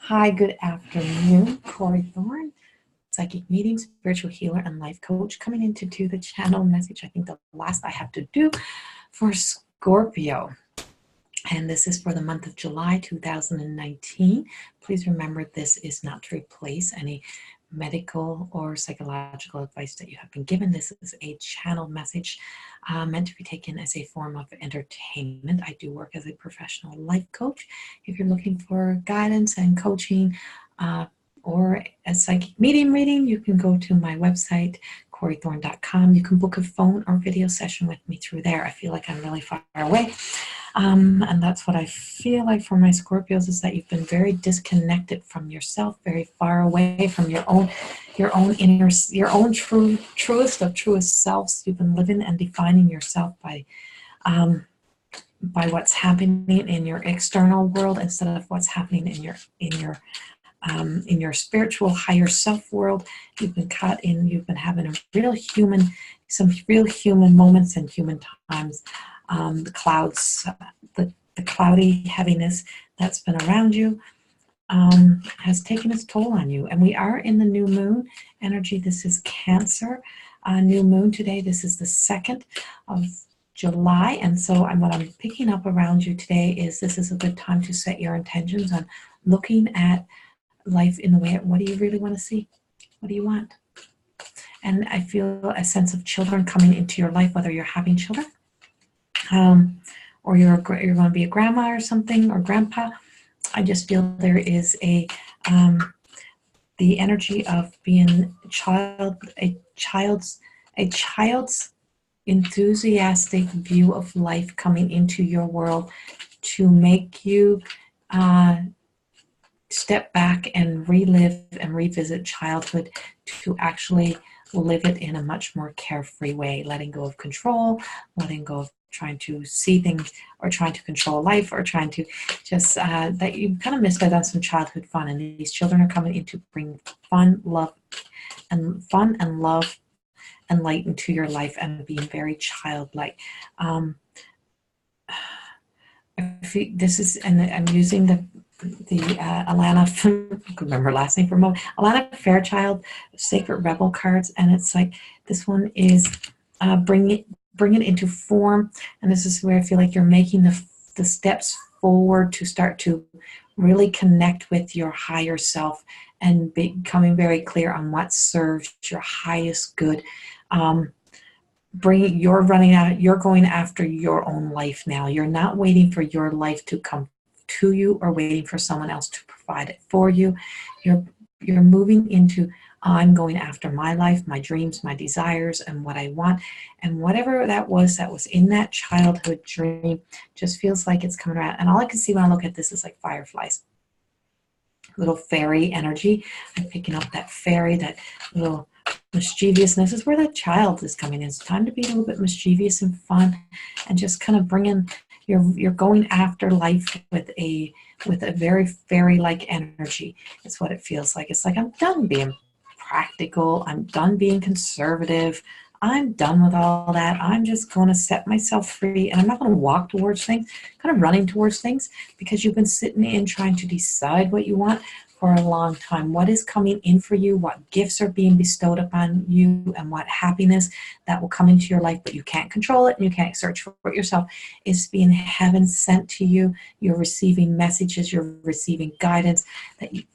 Hi, good afternoon. Corey Thorne, psychic medium, spiritual healer, and life coach, coming in to do the channel message. I think the last I have to do for Scorpio. And this is for the month of July 2019. Please remember, this is not to replace any medical or psychological advice that you have been given. This is a channel message meant to be taken as a form of entertainment. I do work as a professional life coach. If you're looking for guidance and coaching or a psychic medium reading, you can go to my website, CoreyThorne.com. You can book a phone or video session with me through there. I feel like I'm really far away. And that's what I feel like for my Scorpios, is that you've been very disconnected from yourself, very far away from your own inner, your own truest of truest selves. You've been living and defining yourself by what's happening in your external world instead of what's happening in your spiritual higher self world. You've been caught in. You've been having some real human moments and human times. The clouds, the cloudy heaviness that's been around you has taken its toll on you. And we are in the new moon energy. This is Cancer new moon today. This is the 2nd of July. And so what I'm picking up around you today is this is a good time to set your intentions on looking at life in the way, what do you really want to see? What do you want? And I feel a sense of children coming into your life, whether you're having children, or you're going to be a grandma or something, or grandpa. I just feel there is the energy of being a child's enthusiastic view of life coming into your world to make you step back and relive and revisit childhood, to actually live it in a much more carefree way, letting go of control, letting go of trying to see things or trying to control life, or trying to just that you kind of missed out on some childhood fun. And these children are coming in to bring fun, love, and light into your life, and being very childlike. This is, and I'm using the Alana, I could remember her last name for a moment, Alana Fairchild Sacred Rebel cards, and it's like this one is bring it into form. And this is where I feel like you're making the steps forward to start to really connect with your higher self and becoming very clear on what serves your highest good. You're going after your own life now. You're not waiting for your life to come to you or waiting for someone else to provide it for you. You're moving into, I'm going after my life, my dreams, my desires, and what I want. And whatever that was in that childhood dream just feels like it's coming around. And all I can see when I look at this is like fireflies, little fairy energy. I'm picking up that fairy, that little mischievousness is where that child is coming in. It's time to be a little bit mischievous and fun, and just kind of bringing, you're going after life with a very fairy-like energy. It's what it feels like. It's like, I'm done being practical. I'm done being conservative. I'm done with all that. I'm just going to set myself free, and I'm not going to walk towards things, kind of running towards things, because you've been sitting in trying to decide what you want for a long time. What is coming in for you, what gifts are being bestowed upon you, and what happiness that will come into your life, but you can't control it and you can't search for it yourself, is being heaven sent to you. You're receiving messages, you're receiving guidance,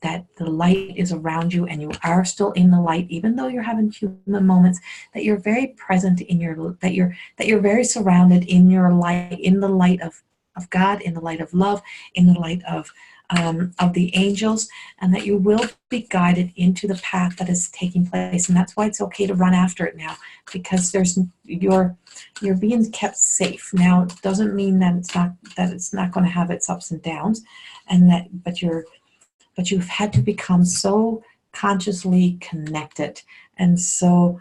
that the light is around you, and you are still in the light, even though you're having human moments, that you're very present in that you're very surrounded in your light, in the light of God, in the light of love, in the light of the angels, and that you will be guided into the path that is taking place. And that's why it's okay to run after it now, because you're being kept safe. Now, it doesn't mean that it's not going to have its ups and downs, but you've had to become so consciously connected, and so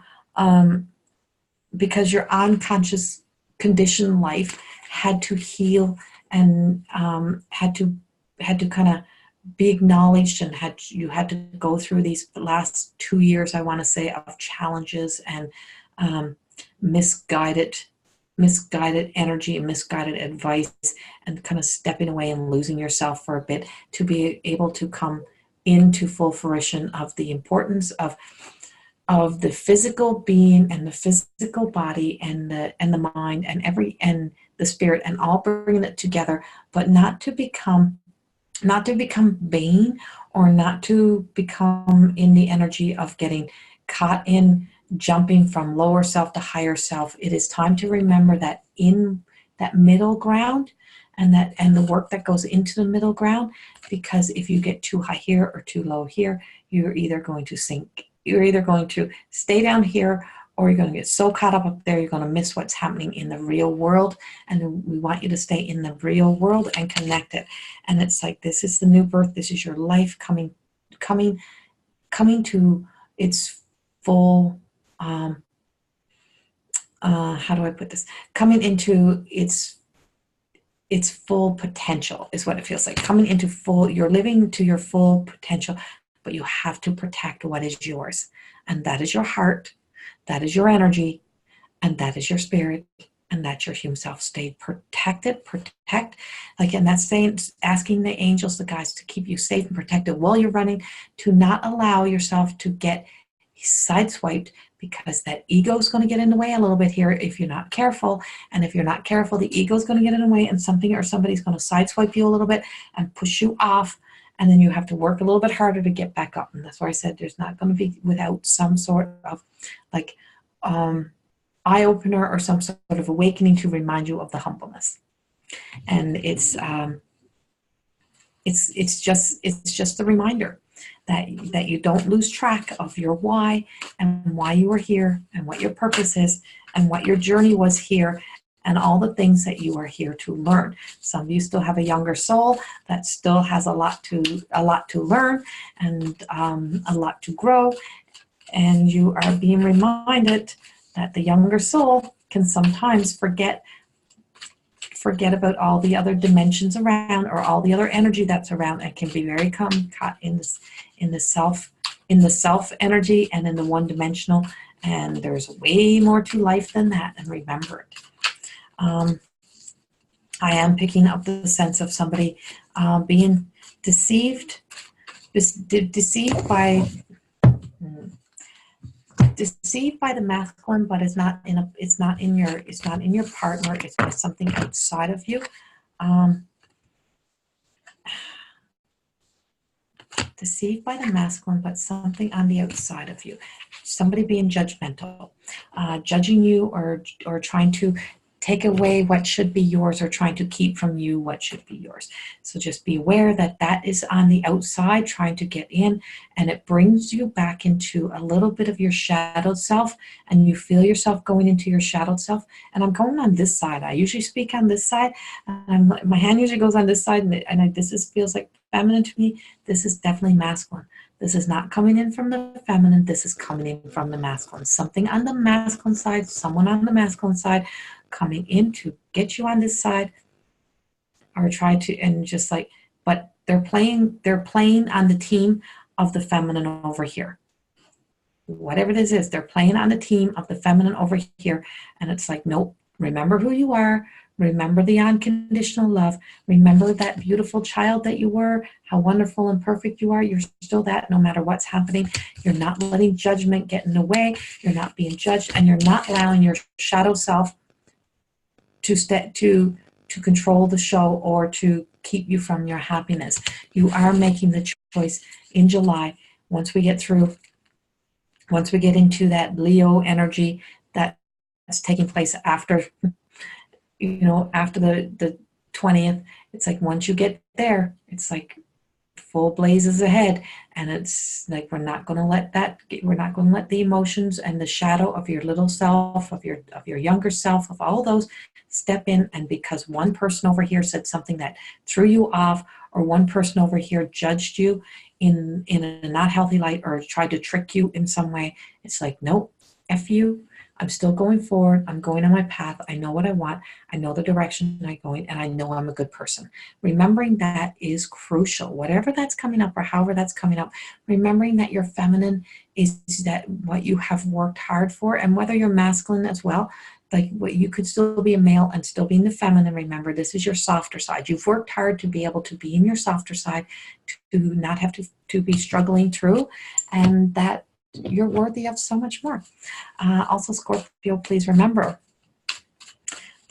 because your unconscious conditioned life had to heal, and had to kind of be acknowledged, and you had to go through these last 2 years, I want to say, of challenges and misguided energy and misguided advice, and kind of stepping away and losing yourself for a bit, to be able to come into full fruition of the importance of the physical being and the physical body and the mind and the spirit, and all bringing it together, but not to become vain, or not to become in the energy of getting caught in jumping from lower self to higher self. It is time to remember that in that middle ground, and the work that goes into the middle ground, because if you get too high here or too low here, you're either going to sink, you're either going to stay down here, or you're going to get so caught up there, you're going to miss what's happening in the real world. And we want you to stay in the real world and connect it. And it's like, this is the new birth. This is your life coming to its full, how do I put this? Coming into its full potential is what it feels like. Coming into full, you're living to your full potential, but you have to protect what is yours. And that is your heart, that is your energy, and that is your spirit, and that's your human self. Stay protected, protect. Like, and that's saying, asking the angels, the guides, to keep you safe and protected while you're running, to not allow yourself to get sideswiped, because that ego is going to get in the way a little bit here if you're not careful. And if you're not careful, the ego is going to get in the way, and something or somebody's going to sideswipe you a little bit and push you off. And then you have to work a little bit harder to get back up. And that's why I said there's not going to be, without some sort of like eye opener or some sort of awakening to remind you of the humbleness. And it's just a reminder that you don't lose track of your why, and why you are here, and what your purpose is, and what your journey was here, and all the things that you are here to learn. Some of you still have a younger soul that still has a lot to learn, and a lot to grow. And you are being reminded that the younger soul can sometimes forget about all the other dimensions around, or all the other energy that's around, and can be very caught in the self energy, and in the one-dimensional. And there's way more to life than that, and remember it. I am picking up the sense of somebody being deceived by the masculine, but it's not in your partner. It's by something outside of you. Deceived by the masculine, but something on the outside of you. Somebody being judgmental, judging you, or trying to take away what should be yours, or trying to keep from you what should be yours. So just be aware that that is on the outside trying to get in, and it brings you back into a little bit of your shadowed self, and you feel yourself going into your shadowed self. And I'm going on this side. I usually speak on this side, and my hand usually goes on this side, and this feels like feminine to me. This is definitely masculine. This is not coming in from the feminine. This is coming in from the masculine. Something on the masculine side, someone on the masculine side, coming in to get you on this side, or try to, and just like, but they're playing on the team of the feminine over here. Whatever this is, they're playing on the team of the feminine over here. And it's like, nope, remember who you are. Remember the unconditional love. Remember that beautiful child that you were, how wonderful and perfect you are. You're still that, no matter what's happening. You're not letting judgment get in the way. You're not being judged, and you're not allowing your shadow self to control the show, or to keep you from your happiness. You are making the choice in July, once we get into that Leo energy that's taking place after the 20th. It's like, once you get there, it's like full blazes ahead, and it's like, we're not going to let the emotions and the shadow of your little self, of your younger self, of all those step in. And because one person over here said something that threw you off, or one person over here judged you in a not healthy light, or tried to trick you in some way, it's like, nope, F you. I'm still going forward. I'm going on my path. I know what I want. I know the direction I'm going, and I know I'm a good person. Remembering that is crucial. Whatever that's coming up, or however that's coming up, remembering that your feminine is that what you have worked hard for, and whether you're masculine as well, like what, you could still be a male and still be in the feminine. Remember, this is your softer side. You've worked hard to be able to be in your softer side, to not have to be struggling through, and that you're worthy of so much more. Also, Scorpio, please remember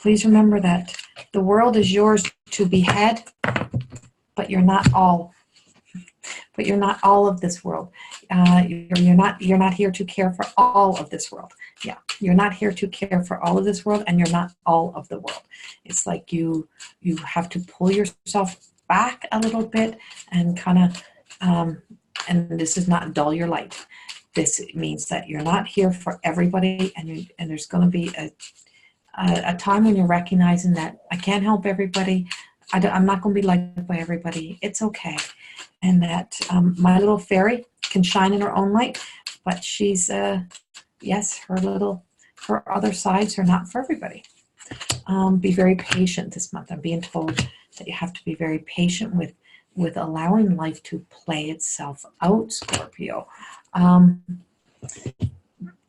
that the world is yours to behead, but you're not all. But you're not all of this world. You're not here to care for all of this world. Yeah, you're not here to care for all of this world, and you're not all of the world. It's like you have to pull yourself back a little bit and kind of, and this is not dull your light. This means that you're not here for everybody, and there's going to be a time when you're recognizing that I can't help everybody. I'm not going to be liked by everybody. It's okay. And that my little fairy can shine in her own light, but she's, yes, her other sides are not for everybody. Be very patient this month. I'm being told that you have to be very patient with allowing life to play itself out, Scorpio.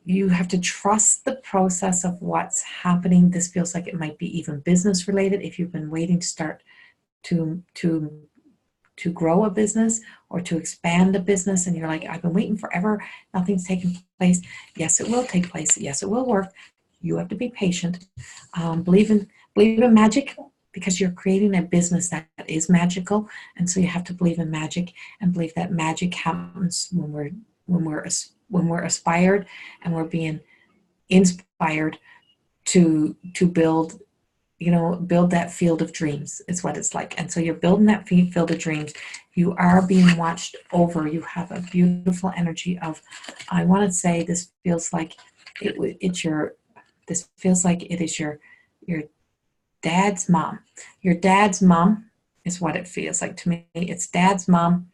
You have to trust the process of what's happening. This feels like it might be even business related. If you've been waiting to start to grow a business or to expand a business, and you're like, I've been waiting forever, nothing's taken place. Yes, it will take place. Yes, it will work. You have to be patient. Believe in magic, because you're creating a business that is magical, and so you have to believe in magic and believe that magic happens when we're aspired and we're being inspired to build that field of dreams is what it's like. And so you're building that field of dreams. You are being watched over. You have a beautiful energy of, I want to say, this feels like it is your dad's mom. Your dad's mom is what it feels like to me. It's dad's mom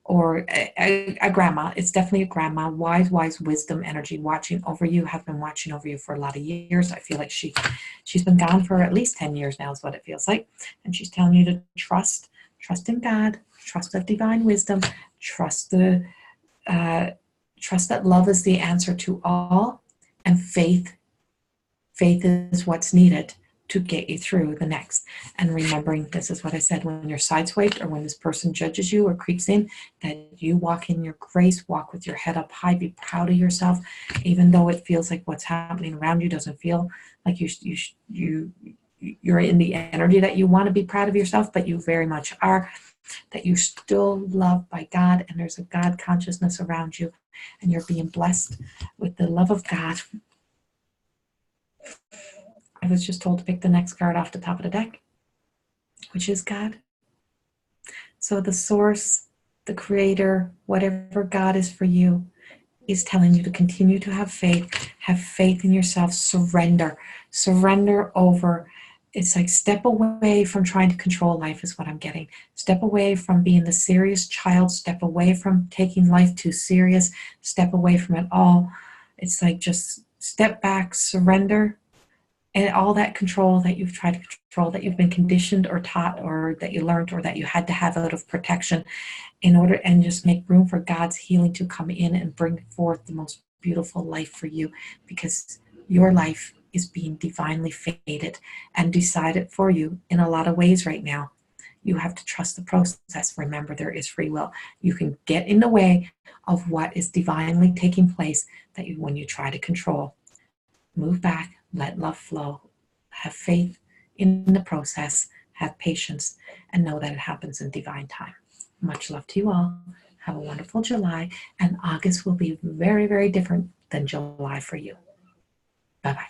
or a grandma. It's definitely a grandma. Wise wisdom energy watching over you, have been watching over you for a lot of years. I feel like she's been gone for at least 10 years now is what it feels like. And she's telling you to trust in God, trust that divine wisdom, trust that love is the answer to all, and faith is what's needed to get you through the next. And remembering, this is what I said, when you're sideswiped or when this person judges you or creeps in, that you walk in your grace, walk with your head up high, be proud of yourself, even though it feels like what's happening around you doesn't feel like you're in the energy that you want to be proud of yourself, but you very much are, that you're still loved by God, and there's a God consciousness around you, and you're being blessed with the love of God. I was just told to pick the next card off the top of the deck, which is God. So the source, the creator, whatever God is for you, is telling you to continue to have faith in yourself, surrender over. It's like step away from trying to control life is what I'm getting. Step away from being the serious child, step away from taking life too serious, step away from it all. It's like just step back, surrender. And all that control that you've tried to control, that you've been conditioned or taught or that you learned or that you had to have out of protection, in order, and just make room for God's healing to come in and bring forth the most beautiful life for you, because your life is being divinely fated and decided for you in a lot of ways right now. You have to trust the process. Remember, there is free will. You can get in the way of what is divinely taking place when you try to control. Move back. Let love flow. Have faith in the process. Have patience and know that it happens in divine time. Much love to you all. Have a wonderful July. And August will be very, very different than July for you. Bye-bye.